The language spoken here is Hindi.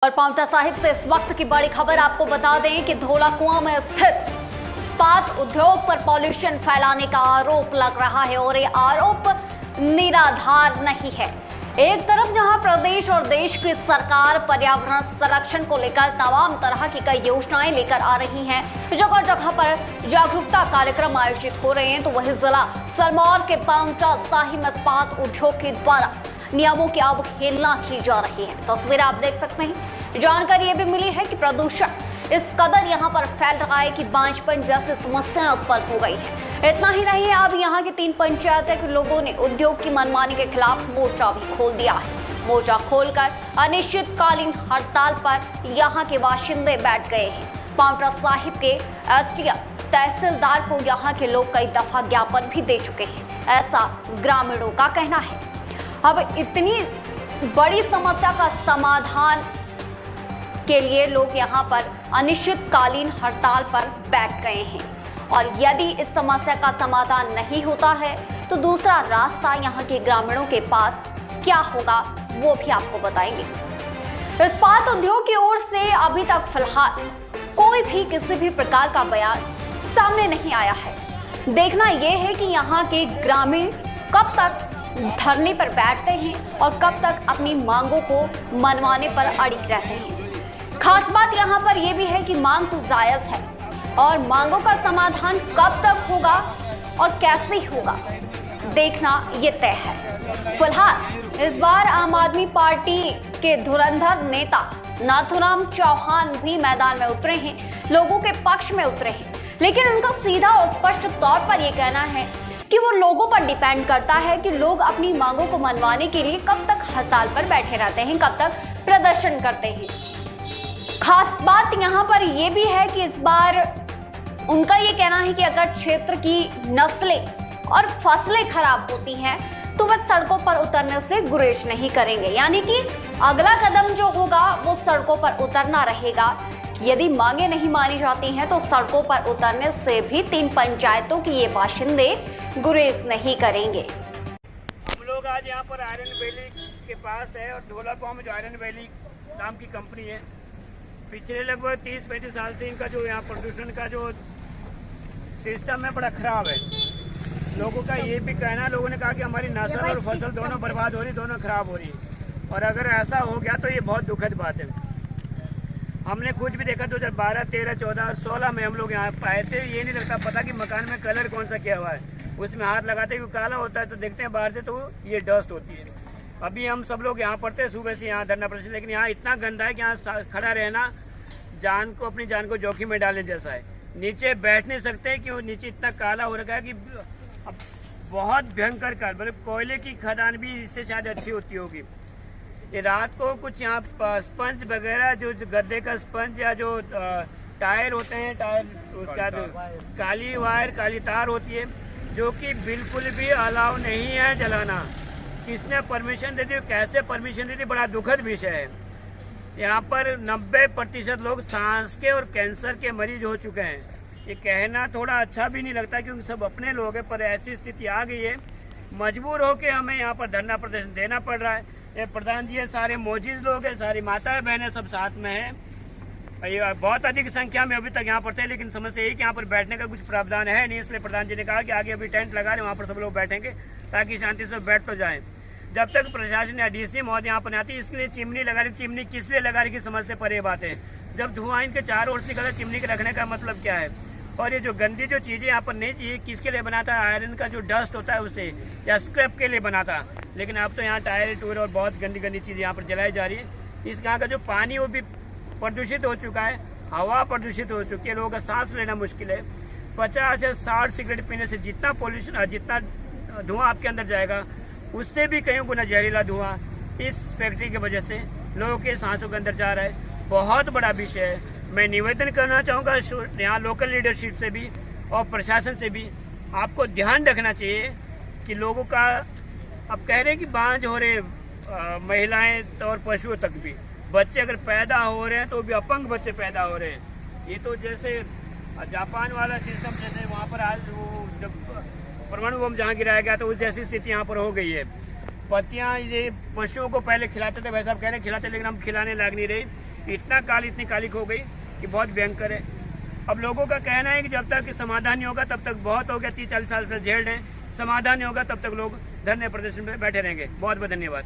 और पांवटा साहिब से इस वक्त की बड़ी खबर आपको बता दें कि धौला कुआं में स्थित इस्पात उद्योग पर पॉल्यूशन फैलाने का आरोप लग रहा है और ये आरोप निराधार नहीं है। एक तरफ जहां प्रदेश और देश की सरकार पर्यावरण संरक्षण को लेकर तमाम तरह की कई योजनाएं लेकर आ रही हैं, जगह जगह पर जागरूकता कार्यक्रम आयोजित हो रहे हैं, तो वही जिला सिरमौर के पांवटा साहिब इस्पात उद्योग के द्वारा नियमों की अवहेलना की जा रही है। तस्वीर आप देख सकते हैं। जानकारी ये भी मिली है कि प्रदूषण इस कदर यहाँ पर फैल रहा है कि बांझपन जैसी समस्याएं उत्पन्न हो गई है। इतना ही नहीं, अब यहाँ की 3 पंचायत के लोगों ने उद्योग की मनमानी के खिलाफ मोर्चा भी खोल दिया है। मोर्चा खोलकर अनिश्चितकालीन हड़ताल पर यहाँ के बाशिंदे बैठ गए हैं। पांवटा साहिब के एसडीएम तहसीलदार को यहाँ के लोग कई दफा ज्ञापन भी दे चुके हैं, ऐसा ग्रामीणों का कहना है। अब इतनी बड़ी समस्या का समाधान के लिए लोग यहाँ पर अनिश्चितकालीन हड़ताल पर बैठ गए हैं और यदि इस समस्या का समाधान नहीं होता है तो दूसरा रास्ता यहाँ के ग्रामीणों के पास क्या होगा वो भी आपको बताएंगे। इस्पात उद्योग की ओर से अभी तक फिलहाल कोई भी किसी भी प्रकार का बयान सामने नहीं आया है। देखना यह है कि यहाँ के ग्रामीण कब तक धरने पर बैठते हैं और कब तक अपनी मांगों को मनवाने पर अड़िग रहते हैं। खास बात यहाँ पर यह भी है कि मांग तो जायज है और मांगों का समाधान कब तक होगा और कैसे होगा देखना ये तय है। फिलहाल इस बार आम आदमी पार्टी के धुरंधर नेता नाथूराम चौहान भी मैदान में उतरे हैं, लोगों के पक्ष में उतरे हैं, लेकिन उनका सीधा और स्पष्ट तौर पर यह कहना है कि वो लोगों पर डिपेंड करता है कि लोग अपनी मांगों को मनवाने के लिए कब तक हड़ताल पर बैठे रहते हैं, कब तक प्रदर्शन करते हैं। खास बात यहाँ पर यह भी है कि इस बार उनका ये कहना है कि अगर क्षेत्र की नस्लें और फसलें खराब होती हैं तो वह सड़कों पर उतरने से गुरेज नहीं करेंगे, यानी कि अगला कदम जो होगा वो सड़कों पर उतरना रहेगा। यदि मांगे नहीं मानी जाती हैं तो सड़कों पर उतरने से भी 3 पंचायतों की ये बाशिंदे गुरेज नहीं करेंगे। हम लोग आज यहाँ पर आयरन वैली के पास है और धौला कुआं में जो आयरन वैली नाम की कंपनी है, पिछले लगभग 30-35 साल से इनका जो यहाँ प्रदूषण का जो सिस्टम है बड़ा खराब है। लोगों का ये भी कहना है, लोगों ने कहा कि हमारी नस्ल और फसल दोनों बर्बाद हो रही, दोनों खराब हो रही, और अगर ऐसा हो गया तो ये बहुत दुखद बात है। हमने खुद भी देखा 2012, 13, 14, 16 में हम लोग यहाँ आए थे। ये नहीं लगता पता कि मकान में कलर कौन सा किया हुआ है, उसमें हाथ लगाते हुए काला होता है तो देखते हैं बाहर से तो ये डस्ट होती है। अभी हम सब लोग यहाँ पढ़ते हैं सुबह से यहाँ धरना प्रदर्शन, लेकिन यहाँ इतना गंदा है कि यहाँ खड़ा रहना अपनी जान को जोखिम में डालने जैसा है। नीचे बैठ नहीं सकते क्यों, नीचे इतना काला हो रखा है कि अब बहुत भयंकर काल, मतलब कोयले की खदान भी इससे शायद अच्छी होती होगी। ये रात को कुछ यहाँ स्पंज वगैरह जो गद्दे का स्पंज या जो टायर होते हैं, टायर उसका काली वायर काली तार होती है जो कि बिल्कुल भी अलाउ नहीं है जलाना। किसने परमिशन दे दी, कैसे परमिशन दे दी, बड़ा दुखद विषय है। यहाँ पर 90% लोग सांस के और कैंसर के मरीज हो चुके हैं। ये कहना थोड़ा अच्छा भी नहीं लगता क्योंकि सब अपने लोग हैं, पर ऐसी स्थिति आ गई है, मजबूर होकर हमें यहाँ पर धरना प्रदर्शन देना पड़ रहा है। ये प्रधान जी है, सारे मोजिज लोग हैं, सारी माताएं बहनें सब साथ में हैं। बहुत अधिक संख्या में अभी तक यहाँ पर थे, लेकिन समस्या यही कि यहाँ पर बैठने का कुछ प्रावधान है नहीं, इसलिए प्रधान जी ने कहा कि आगे अभी टेंट लगा रहे, वहाँ पर सब लोग बैठेंगे ताकि शांति से बैठ तो जाएं। जब तक प्रशासन या डीसी महोदय यहाँ पर आती है, इसके लिए चिमनी लगा रही, चिमनी किस लिए लगा रही की समझ से परे बात है। जब धुआं इनके चारों ओर से निकला, चिमनी के रखने का मतलब क्या है। और ये जो गंदी जो चीजें यहाँ पर नहीं थी, किसके लिए बना था, आयरन का जो डस्ट होता है उसे या स्क्रैप के लिए बना था, लेकिन अब तो यहाँ टायर टूर और बहुत गंदी गंदी चीजें यहाँ पर जलाई जा रही है। इस यहाँ का जो पानी वो भी प्रदूषित हो चुका है, हवा प्रदूषित हो चुकी है, लोगों का सांस लेना मुश्किल है। 50 से 60 सिगरेट पीने से जितना पॉल्यूशन, जितना धुआं आपके अंदर जाएगा, उससे भी कई गुना जहरीला धुआं इस फैक्ट्री की वजह से लोगों के सांसों के अंदर जा रहा है। बहुत बड़ा विषय है। मैं निवेदन करना चाहूँगा यहाँ लोकल लीडरशिप से भी और प्रशासन से भी, आपको ध्यान रखना चाहिए कि लोगों का, अब कह रहे हैं कि बांझ हो रहे महिलाएं और पशुओं तक भी, बच्चे अगर पैदा हो रहे हैं तो भी अपंग बच्चे पैदा हो रहे हैं। ये तो जैसे जापान वाला सिस्टम, जैसे वहाँ पर आज वो जब परमाणु बम जहाँ गिराया गया तो उस जैसी स्थिति यहाँ पर हो गई है। पत्तियां ये पशुओं को पहले खिलाते थे, वैसा आप कह रहे हैं खिलाते, लेकिन हम खिलाने लाग नहीं रही। इतनी कालिक हो गई कि बहुत भयंकर है। अब लोगों का कहना है कि जब तक समाधान नहीं होगा तब तक बहुत हो गया, 30-40 साल से झेल रहे हैं, समाधान नहीं होगा तब तक लोग धरने प्रदर्शन में बैठे रहेंगे। बहुत बहुत धन्यवाद।